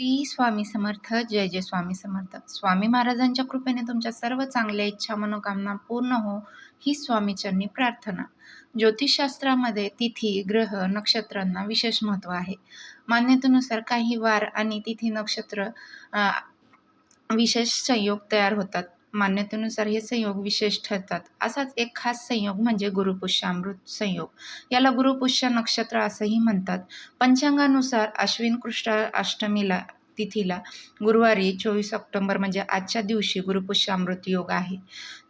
श्री स्वामी समर्थ. जय जय स्वामी समर्थ. स्वामी महाराजांच्या कृपेने तुमच्या सर्व चांगल्या इच्छा मनोकामना पूर्ण हो, ही स्वामीचरणी प्रार्थना. ज्योतिषशास्त्रामध्ये तिथी, ग्रह, नक्षत्रांना विशेष महत्त्व आहे. मान्यतेनुसार काही वार आणि तिथी नक्षत्र विशेष संयोग तयार होतात. मान्यतेनुसार हे संयोग विशेष ठरतात. असाच एक खास संयोग म्हणजे गुरुपुष्यामृत संयोग. याला गुरुपुष्य नक्षत्र असंही म्हणतात. पंचांगानुसार अश्विन कृष्ण अष्टमीला तिथीला गुरुवारी 24 ऑक्टोबर म्हणजे आजच्या दिवशी गुरुपुष्यामृत योग आहे.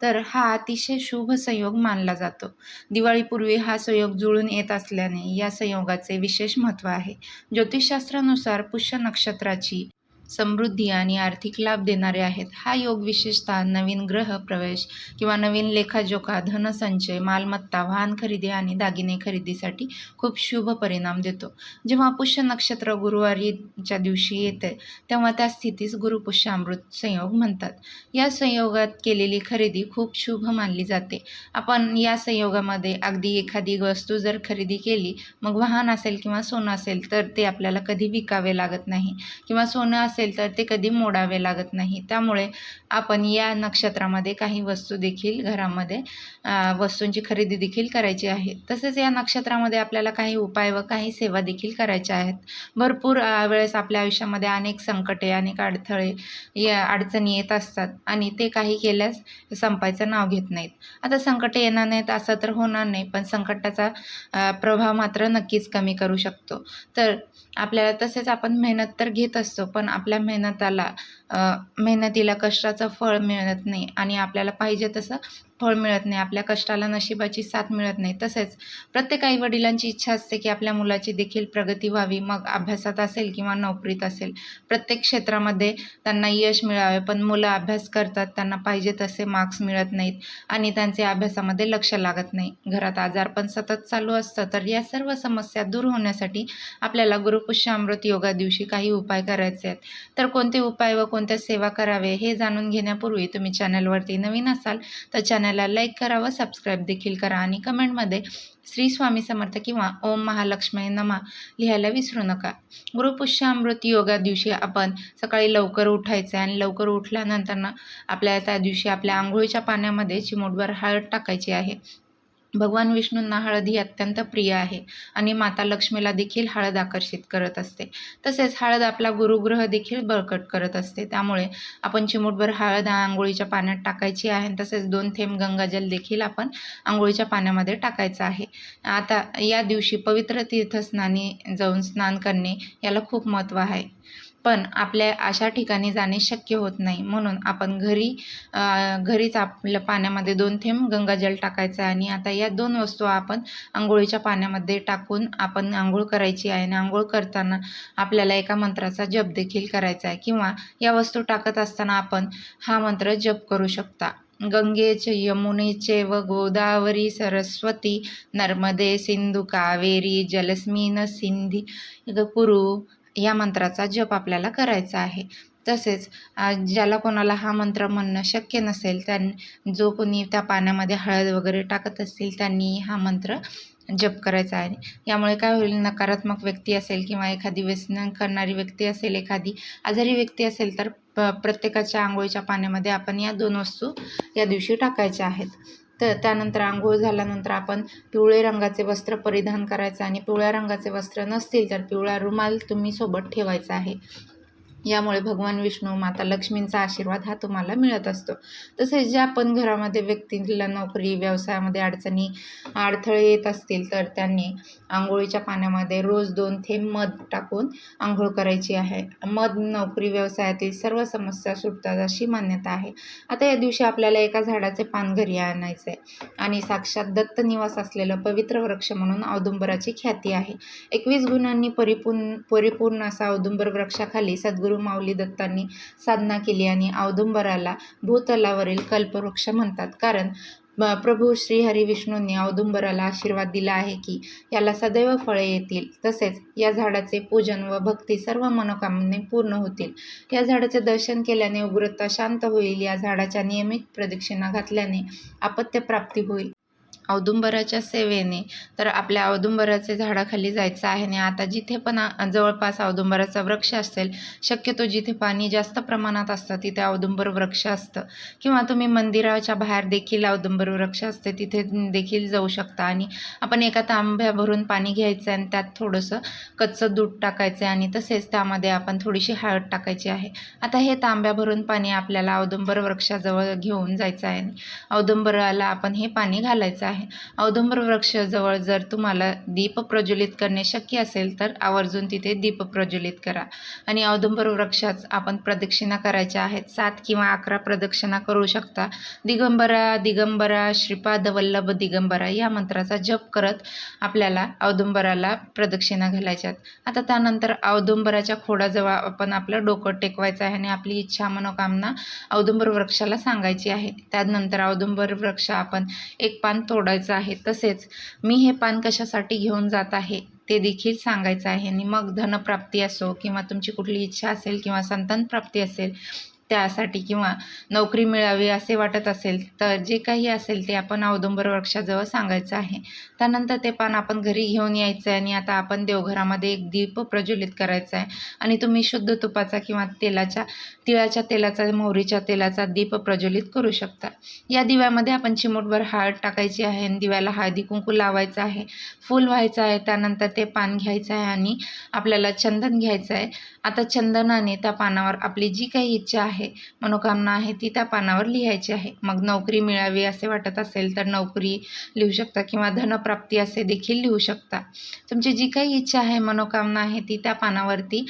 तर हा अतिशय शुभ संयोग मानला जातो. दिवाळीपूर्वी हा संयोग जुळून येत असल्याने या संयोगाचे विशेष महत्त्व आहे. ज्योतिषशास्त्रानुसार पुष्य नक्षत्राची समृद्धी आणि आर्थिक लाभ देणारे आहेत. हा योग विशेषतः नवीन ग्रह प्रवेश किंवा नवीन लेखाजोखा, धनसंचय, मालमत्ता, वाहन खरेदी आणि दागिने खरेदीसाठी खूप शुभ परिणाम देतो. जेव्हा पुष्य नक्षत्र गुरुवारीच्या दिवशी येते तेव्हा त्या स्थितीस गुरुपुष्यामृत संयोग म्हणतात. या संयोगात केलेली खरेदी खूप शुभ मानली जाते. आपण या संयोगामध्ये अगदी एखादी वस्तू जर खरेदी केली, मग वाहन असेल किंवा सोनं असेल तर ते आपल्याला कधी विकावे लागत नाही किंवा सोनं असेल तर ते कधी मोडावे लागत नाही. त्यामुळे आपण या नक्षत्रामध्ये काही वस्तू देखील घरामध्ये वस्तूंची खरेदी देखील करायची आहे. तसेच या नक्षत्रामध्ये आपल्याला काही उपाय व काही सेवा देखील करायच्या आहेत. भरपूर वेळेस आपल्या आयुष्यामध्ये अनेक संकटे, अनेक अडथळे, या अडचणी येत असतात आणि ते काही केल्यास संपायचं नाव घेत नाहीत. आता संकटे येणार नाहीत असं तर होणार नाही, पण संकटाचा प्रभाव मात्र नक्कीच कमी करू शकतो. तर आपल्याला तसेच आपण मेहनत तर घेत असतो, पण आपल्या मेहनतीला कष्टाचं फळ मिळत नाही आणि आपल्याला पाहिजे तसं फळ मिळत नाही. आपल्या कष्टाला नशिबाची साथ मिळत नाही. तसेच प्रत्येक आईवडिलांची इच्छा असते की आपल्या मुलाची देखील प्रगती व्हावी, मग अभ्यासात असेल किंवा नोकरीत असेल. प्रत्येक क्षेत्रामध्ये त्यांना यश मिळावे, पण मुलं अभ्यास करतात, त्यांना पाहिजे तसे मार्क्स मिळत नाहीत आणि त्यांचे अभ्यासामध्ये लक्ष लागत नाही. घरात आजारपण सतत चालू असतं. तर या सर्व समस्या दूर होण्यासाठी आपल्याला गुरुपुष्यामृत योगा दिवशी काही उपाय करायचे आहेत. तर कोणते उपाय व कोणत्या सेवा करावे हे जाणून घेण्यापूर्वी तुम्ही चॅनलवरती नवीन असाल तर चॅनलला लाईक करा व सबस्क्राईब देखील करा आणि कमेंटमध्ये श्री स्वामी समर्थ किंवा ओम महालक्ष्मी नमः लिहायला विसरू नका. गुरुपुष्यामृत योगा दिवशी आपण सकाळी लवकर उठायचे आणि लवकर उठल्यानंतर आपल्याला त्या दिवशी आपल्या आंघोळीच्या पाण्यामध्ये चिमूटभर हळद टाकायची आहे. भगवान विष्णूंना हळद ही अत्यंत प्रिय आहे आणि माता लक्ष्मीला देखील हळद आकर्षित करत असते. तसेच हळद आपला गुरुग्रह देखील बळकट करत असते. त्यामुळे आपण चिमूटभर हळद आंघोळीच्या पाण्यात टाकायची आहे. तसेच 2 थेंब गंगाजल देखील आपण आंघोळीच्या पाण्यामध्ये टाकायचं आहे. आता या दिवशी पवित्र तीर्थस्नानी जाऊन स्नान करणे याला खूप महत्त्व आहे. पण आपल्या अशा ठिकाणी जाणे शक्य होत नाही, म्हणून आपण घरीच आपल्या पाण्यामध्ये 2 थेंब गंगाजल टाकायचं आहे आणि आता या 2 वस्तू आपण अंघोळीच्या पाण्यामध्ये टाकून आपण अंघोळ करायची आहे आणि अंघोळ करताना आपल्याला एका मंत्राचा जप देखील करायचा आहे किंवा या वस्तू टाकत असताना आपण हा मंत्र जप करू शकता. गंगेचे यमुनेचे व गोदावरी सरस्वती नर्मदे सिंधू कावेरी जलस्मिन सिंधी कुरु या मंत्राचा जप आपल्याला करायचा आहे. तसेच ज्याला कोणाला हा मंत्र म्हणणं शक्य नसेल, जो कोणी त्या पाण्यामध्ये हळद वगैरे टाकत असतील त्यांनी हा मंत्र जप करायचा आहे. यामुळे काय होईल, नकारात्मक व्यक्ती असेल किंवा एखादी व्यसन करणारी व्यक्ती असेल, एखादी आजारी व्यक्ती असेल तर प्रत्येकाच्या आंघोळीच्या पाण्यामध्ये आपण या 2 वस्तू या दिवशी टाकायच्या आहेत. तर त्यानंतर आंघोळ झाल्यानंतर आपण पिवळे रंगाचे वस्त्र परिधान करायचं आणि पिवळ्या रंगाचे वस्त्र नसतील तर पिवळा रुमाल तुम्ही सोबत ठेवायचा आहे. यामुळे भगवान विष्णू, माता लक्ष्मींचा आशीर्वाद हा तुम्हाला मिळत असतो. तसेच ज्या पण घरामध्ये व्यक्तीला नोकरी व्यवसायामध्ये अडथळे येत असतील तर त्यांनी आंघोळीच्या पाण्यामध्ये रोज 2 थेंब मध टाकून आंघोळ करायची आहे. मध नोकरी व्यवसायातील सर्व समस्या सुटतात अशी मान्यता आहे. आता या दिवशी आपल्याला एका झाडाचे पान घरी आणायचे आणि साक्षात दत्त निवास असलेलं पवित्र वृक्ष म्हणून औदुंबराची ख्याती आहे. 21 गुणांनी परिपूर्ण असा औदुंबर वृक्षाखाली सद्गुरू माऊली दत्तांनी साधना केली आणि औदुंबराला भूतलावरील कल्पवृक्ष म्हणतात. कारण प्रभू श्रीहरी विष्णूंनी औदुंबराला आशीर्वाद दिला आहे की याला सदैव फळे येतील. तसेच या झाडाचे पूजन व भक्ती सर्व मनोकामने पूर्ण होतील. या झाडाचे दर्शन केल्याने उग्रता शांत होईल. या झाडाच्या नियमित प्रदक्षिणा घातल्याने अपत्य प्राप्ती होईल. औदुंबराच्या सेवेने तर आपल्या औदुंबराचे झाडाखाली जायचं आहे आणि आता जिथे पण जवळपास औदुंबराचा वृक्ष असेल, शक्यतो जिथे पाणी जास्त प्रमाणात असतं तिथे औदुंबर वृक्ष असतं, किंवा तुम्ही मंदिराच्या बाहेर देखील औदुंबर वृक्ष असते तिथे देखील जाऊ शकता. आणि आपण एका तांब्या भरून पाणी घ्यायचं आणि त्यात थोडंसं कच्चं दूध टाकायचं आणि तसेच त्यामध्ये आपण थोडीशी हळद टाकायची आहे. आता हे तांब्या भरून पाणी आपल्याला औदुंबर वृक्षाजवळ घेऊन जायचं आहे आणि औदुंबराला आपण हे पाणी घालायचं आहे. औदुंबर वृक्षाजवळ जर तुम्हाला दीप प्रज्वलित करणे शक्य असेल तर आवर्जून तिथे दीप प्रज्वलित करा. आणि औदुंबर वृक्षात आपण प्रदक्षिणा करायच्या आहेत. 7 किंवा 11 प्रदक्षिणा करू शकता. दिगंबरा दिगंबरा श्रीपाद वल्लभ दिगंबरा या मंत्राचा जप करत आपल्याला औदुंबराला प्रदक्षिणा घालायच्यात. आता त्यानंतर औदुंबराच्या खोडाजवळ आपण आपलं डोकं टेकवायचं आहे आणि आपली इच्छा मनोकामना औदुंबर वृक्षाला सांगायची आहे. त्यानंतर औदुंबर वृक्ष आपण एक पान तोडायचं आहे. तसेच मी हे पान कशासाठी घेऊन जात आहे ते देखील सांगायचं आहे. आणि मग धनप्राप्ती असो किंवा तुमची कुठली इच्छा असेल किंवा संतान प्राप्ती असेल त्यासाठी, किंवा नोकरी मिळावी असे वाटत असेल तर जे काही असेल ते आपण औदुंबर वृक्षाजवळ सांगायचं आहे. त्यानंतर ते पान आपण घरी घेऊन यायचं आहे आणि आता आपण देवघरामध्ये एक दीप प्रज्वलित करायचा आहे. आणि तुम्ही शुद्ध तुपाचा किंवा तिळाच्या तेलाचा, मोहरीच्या तेलाचा दीप प्रज्वलित करू शकता. या दिव्यामध्ये आपण चिमूटभर हळद टाकायची आहे आणि दिव्याला हळदी कुंकू लावायचं आहे, फूल व्हायचं आहे. त्यानंतर ते पान घ्यायचं आहे आणि आपल्याला चंदन घ्यायचं आहे. आता चंदनाने त्या पानावर आपली जी काही इच्छा आहे, मनोकामना आहे ती त्या पानावर लिहायची आहे. मग नोकरी मिळावी असे वाटत असेल तर नोकरी लिहू शकता किंवा धनप्राप्ती असे देखील लिहू शकता. तुमची जी काही इच्छा आहे, मनोकामना आहे ती त्या पानावरती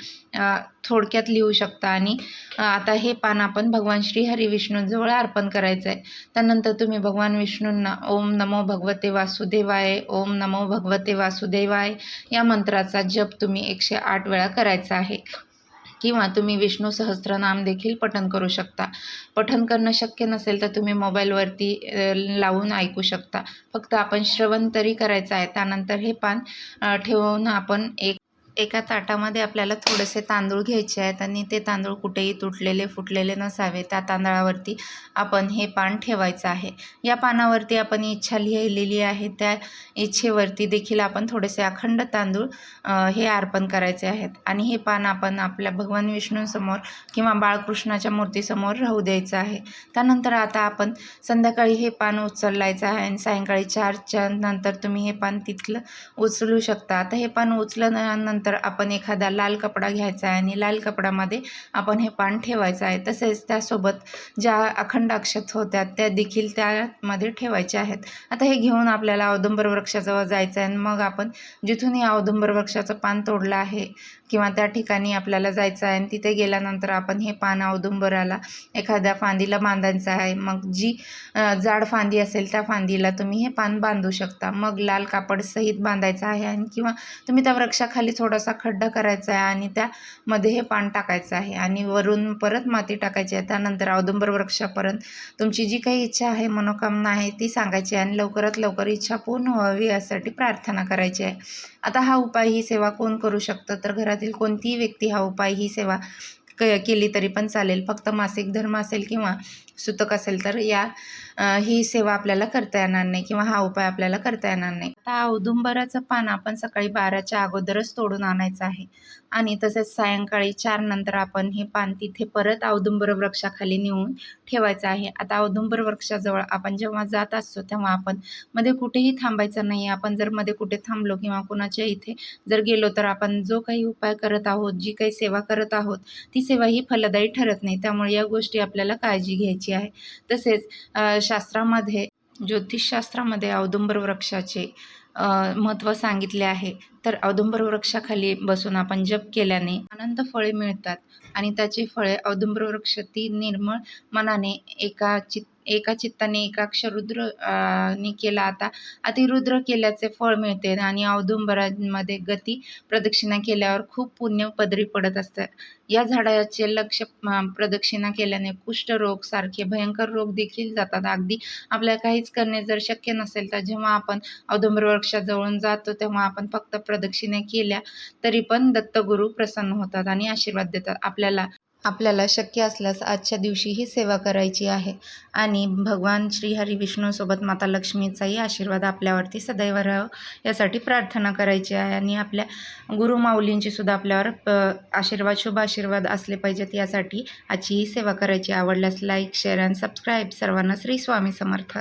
थोडक्यात लिहू शकता. आणि आता हे पान आपण भगवान श्री हरी विष्णूंजवळ अर्पण करायचं आहे. त्यानंतर तुम्ही भगवान विष्णूंना ओम नमो भगवते वासुदेवाय, ओम नमो भगवते वासुदेवाय या मंत्राचा जप तुम्ही 108 वेळा करायचा आहे. किंवा तुम्ही विष्णू सहस्त्रनाम देखील पठण करू शकता. पठण करणं शक्य नसेल तर तुम्ही मोबाईलवरती लावून ऐकू शकता. फक्त आपण श्रवण तरी करायचं आहे. त्यानंतर हे पान ठेवून आपण एका ताटामध्ये आपल्याला थोडेसे तांदूळ घ्यायचे आहेत आणि ते तांदूळ कुठेही तुटलेले फुटलेले नसावे. त्या तांदळावरती आपण हे पान ठेवायचं आहे. या पानावरती आपण इच्छा लिहिलेली आहे. त्या इच्छेवरती देखील आपण थोडेसे अखंड तांदूळ हे अर्पण करायचे आहेत. आणि हे पान आपण आपल्या भगवान विष्णूंसमोर किंवा बाळकृष्णाच्या मूर्तीसमोर राहू द्यायचं आहे. त्यानंतर आता आपण संध्याकाळी हे पान उचलायचं आहे आणि सायंकाळी 4च्या नंतर तुम्ही हे पान तिथलं उचलू शकता. आता हे पान उचलल्यानंतर आपण एखादा लाल कपडा घ्यायचा आहे आणि लाल कपड्यामध्ये आपण हे पान ठेवायचं आहे. तसेच त्यासोबत ज्या अखंड अक्षत होत्या त्या देखील त्यामध्ये ठेवायच्या आहेत. आता हे घेऊन आपल्याला औदुंबर वृक्षाजवळ जायचं आहे आणि मग आपण जिथून हे औदुंबर वृक्षाचं पान तोडलं आहे किंवा त्या ठिकाणी आपल्याला जायचं आहे आणि तिथे गेल्यानंतर आपण हे पान औदुंबराला एखाद्या फांदीला बांधायचं आहे. मग जी जाड फांदी असेल त्या फांदीला तुम्ही हे पान बांधू शकता. मग लाल कापड सहित बांधायचं आहे आणि किंवा तुम्ही त्या वृक्षाखाली थोडासा खड्डा करायचा आहे आणि त्यामध्ये हे पान टाकायचं आहे आणि वरून परत माती टाकायची आहे. त्यानंतर औदुंबर वृक्षापर्यंत तुमची जी काही इच्छा आहे, मनोकामना आहे ती सांगायची आहे आणि लवकरात लवकर इच्छा पूर्ण व्हावी यासाठी प्रार्थना करायची आहे. आता हा उपाय, ही सेवा कोण करू शकतं तर घरातील कोणतीही व्यक्ती हा उपाय, ही सेवा केली तरी पण चालेल. फक्त मासिक धर्म असेल किंवा सुतक असेल तर ही सेवा आपल्याला करता येणार नाही किंवा हा उपाय आपल्याला करता येणार नाही. आता औदुंबराचं पान आपण सकाळी 12च्या अगोदरच तोडून आणायचं आहे आणि तसेच सायंकाळी 4 नंतर आपण हे पान तिथे परत औदुंबर वृक्षाखाली नेऊन ठेवायचं आहे. आता औदुंबर वृक्षाजवळ आपण जेव्हा जात असतो तेव्हा आपण मध्ये कुठेही थांबायचं नाही. आपण जर मध्ये कुठे थांबलो किंवा कुणाच्या इथे जर गेलो तर आपण जो काही उपाय करत आहोत, जी काही सेवा करत आहोत ती सेवा ही फलदायी ठरत नाही. त्यामुळे या गोष्टी आपल्याला काळजी घ्यायची आहे. तसेच शास्त्रामध्ये, ज्योतिषशास्त्रामध्ये औदुंबर वृक्षाचे महत्त्व सांगितले आहे. तर औदुंबर वृक्षाखाली बसून आपण जप केल्याने अनंत फळे मिळतात आणि त्याची फळे औदुंबर वृक्ष ती निर्मळ मनाने एका चित्ताने एकाक्ष रुद्र ने केला आता अतिरुद्र केल्याचे फळ मिळते. आणि औदुंबरामध्ये गती प्रदक्षिणा केल्यावर खूप पुण्य पदरी पडत असतं. या झाडाचे लक्ष प्रदक्षिणा केल्याने कुष्ठरोग सारखे भयंकर रोग देखील जातात. अगदी आपल्याला काहीच करणे जर शक्य नसेल तर जेव्हा आपण औदुंबर वृक्षाजवळून जातो तेव्हा आपण फक्त प्रदक्षिणा केल्या तरी पण दत्तगुरू प्रसन्न होतात आणि आशीर्वाद देतात. आपल्याला आपल्याला शक्य असल्यास आजच्या दिवशी ही सेवा करायची आहे आणि भगवान श्री हरी विष्णूसोबत माता लक्ष्मीचाही आशीर्वाद आपल्यावरती सदैव राहावं यासाठी प्रार्थना करायची आहे आणि आपल्या गुरुमाऊलींची सुद्धा आपल्यावर आशीर्वाद शुभ आशीर्वाद असले पाहिजेत यासाठी आजची ही सेवा करायची. आवडल्यास लाईक शेअर अँड सबस्क्राईब. सर्वांना श्री स्वामी समर्थ.